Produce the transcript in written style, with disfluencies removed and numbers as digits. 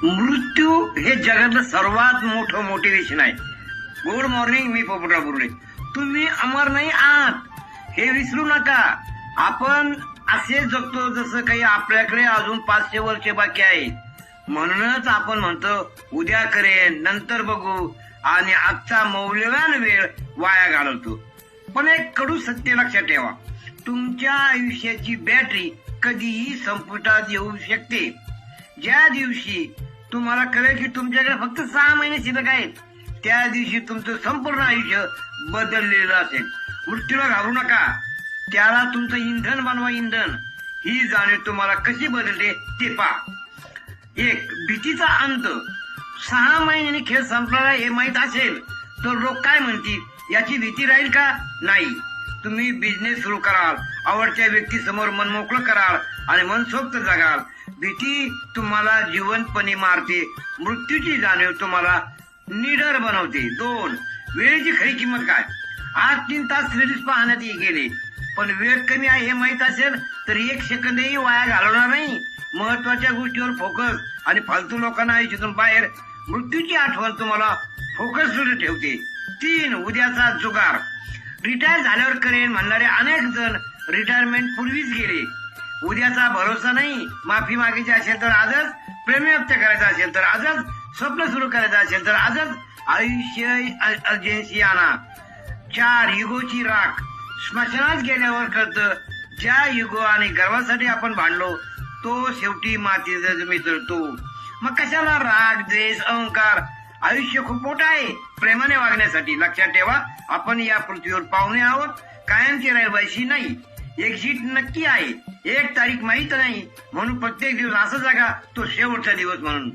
मृत्यू हे जगातलं सर्वात मोठं मोटिवेशन आहे. गुड मॉर्निंग, मी पोपटराव बोर्डे. तुम्ही अमर नाही आहात हे विसरू नका. आपण असे जगतो जसं काही आपल्याकडे अजून 500 वर्ष बाकी आहे. म्हणूनच आपण म्हणतो उद्या करेन, नंतर बघू, आणि आजचा मौल्यवान वेळ वाया घालवतो. पण एक कडू सत्य लक्षात ठेवा, तुमच्या आयुष्याची बॅटरी कधीही संपुष्टात येऊ शकते. ज्या दिवशी तुम्हाला कळेल की तुमच्याकडे फक्त 6 महिने शिल्लक आहेत, त्या दिवशी तुमचं संपूर्ण आयुष्य बदललेलं असेल. मृत्यूला घाबरू नका, त्याला तुमचं इंधन बनवा. इंधन ही जाणीव तुम्हाला कशी बदलते ते पहा. एक, भीतीचा अंत. 6 महिन्यांनी खेळ संपला हे माहीत असेल तर लोक काय म्हणतील याची भीती राहील का? नाही. तुम्ही बिझनेस सुरू कराल, आवडत्या व्यक्तीसमोर मन मोकळं कराल आणि मनसोक्त जगाल. भीती तुम्हाला जिवंतपणे मारते, मृत्यूची जाणीव तुम्हाला निडर बनवते. 2, वेळेची खरी किंमत काय. आज 3 तास रिलीज पाहण्यात गेले, पण वेळ कमी आहे हे माहीत असेल तर 1 सेकंदही वाया घालवणार नाही. महत्वाच्या गोष्टीवर फोकस आणि फालतू लोकांना आयुष्यातून बाहेर. मृत्यूची आठवण तुम्हाला फोकस ठेवते. 3, उद्याचा जुगार. रिटायर झाल्यावर करेन म्हणणारे अनेक जण रिटायरमेंट पूर्वीच गेले. उद्याचा भरोसा नाही. माफी मागायची असेल तर आजच, प्रेम व्यक्त करायचं असेल तर आजच, स्वप्न सुरू करायचं असेल तर आजच. आयुष्य अर्जन्सी आणा. 4, इगोची राख. स्मशानात गेल्यावर कळतं ज्या इगो आणि गर्वासाठी आपण भांडलो तो शेवटी मातीत मिसळतो. मग कशाला राग, द्वेष, अहंकार. आयुष्य खूप मोठं आहे प्रेमाने वागण्यासाठी. लक्षात ठेवा, आपण या पृथ्वीवर पाहुणे आहोत, कायमचे रहिवासी नाही. एक्झिट नक्की आहे, 1 तारीख माहित नाही. म्हणून प्रत्येक दिवस असं जगा तो शेवटचा दिवस म्हणून.